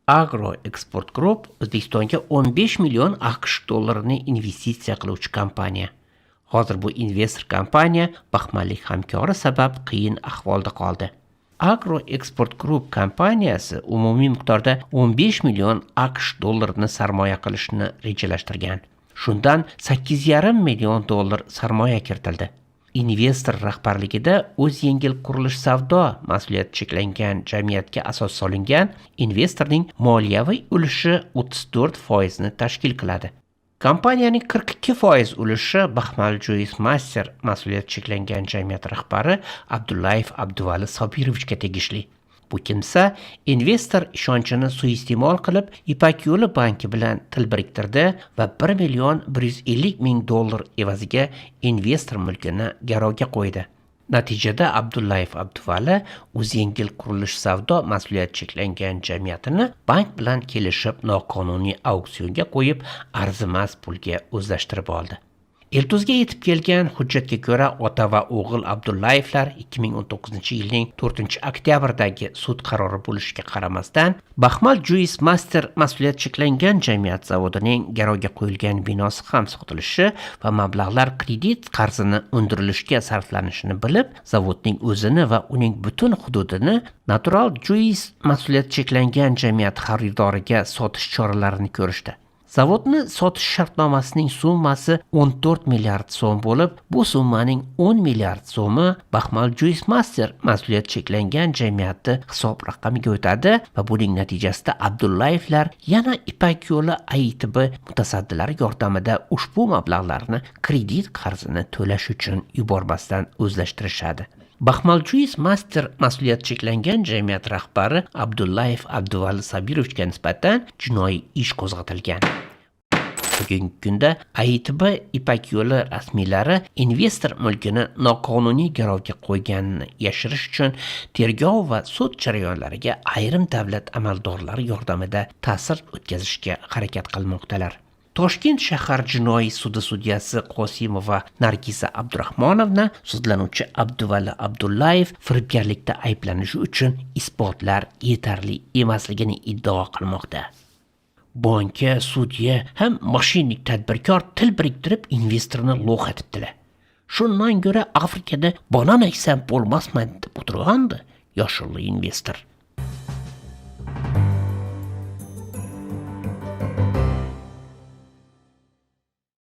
Agro Export Group O'zbekistonga 15 million AQSh dollarini investitsiya qiluvchi kompaniya. Hozir bu investor kompaniya baxmallik hamkori sabab qiyin ahvolda qoldi. Agro Export Group kompaniyasi umumiy miqdorda 15 million AQSh dollarini sarmoya qilishni rejalashtirgan. Shundan 8,5 million dollar sarmoya kiritildi. Investor rahbarligida o'z yengil qurilish savdo mas'uliyati cheklangan jamiyatga asos solingan investorning moliyaviy ulushi 34% ni tashkil qiladi. Kompaniyaning 42% ulushi Baxmal Juice Master mas'uliyati cheklangan jamiyat rahbari Abdullayev Abduvali Sobirovichga tegishli. Bu kimsa investor ishonchini suiiste'mol qilib Ipak yo'li banki bilan til biriktirdi va 1,150,000 dollar evaziga investor mulkini garovga qo'ydi. Natijada Abdullayev Abduvali o'z yengil qurilish savdo mas'uliyati cheklangan jamiyatini bank bilan kelishib noqonuniy auksionga qo'yib arzimas pulga o'zlashtirib oldi. Elduzga yetib kelgan hujjatga ko'ra ota va o'g'il Abdullayevlar 2019-yilning 4-oktyabrdagi sud qarori bo'lishiga qaramasdan Baxmal Juice Master mas'uliyati cheklangan jamiyat zavodining garovga qo'yilgan binosi ham sotilishi va mablag'lar kredit qarzini undirilishga sarflanishini bilib, zavodning o'zini va uning butun hududini Natural Juice mas'uliyati cheklangan jamiyat xaridoriga sotish choralarini ko'rishdi. Zavodni sotish shartnomasining summasi 14 milliard so'm bo'lib, bu summaning 10 milliard so'mi Baxmal Juice Master mas'uliyati cheklangan jamiyati hisob raqamiga o'tadi va buning natijasida Abdullayevlar yana Ipak yo'li AITB mutasaddilari yordamida ushbu mablag'larni kredit qarzini to'lash uchun yubormasdan o'zlashtirishadi. Baxmal Juice Master mas'uliyati cheklangan jamiyat rahbari Abdullayev Abduvali Sobirovichga nisbatan jinoiy ish qo'zg'atilgan. Bugungi kunda AITB Ipak yo'li rasmiylari investor mulkini noqonuniy garovga qo'yganini yashirish uchun tergov va sud jarayonlariga ayrim davlat amaldorlari yordamida ta'sir o'tkazishga harakat qilmoqdalar. Toshkent shahar jinoiy sudi sudyasi Qosimova Nargiza Abdurahmonovna sudlanuvchi Abduvali Abdullayev firibgarlikda ayblanishi uchun isbotlar yetarli emasligini iddao qilmoqda. Banka, sudya ham mashinik tadbirkor til biriktirib investorni lo'qatibdilar. Shundan ko'ra Afrikada banan eksam bo'lmasman deb o'tirgandi yoshilli investor.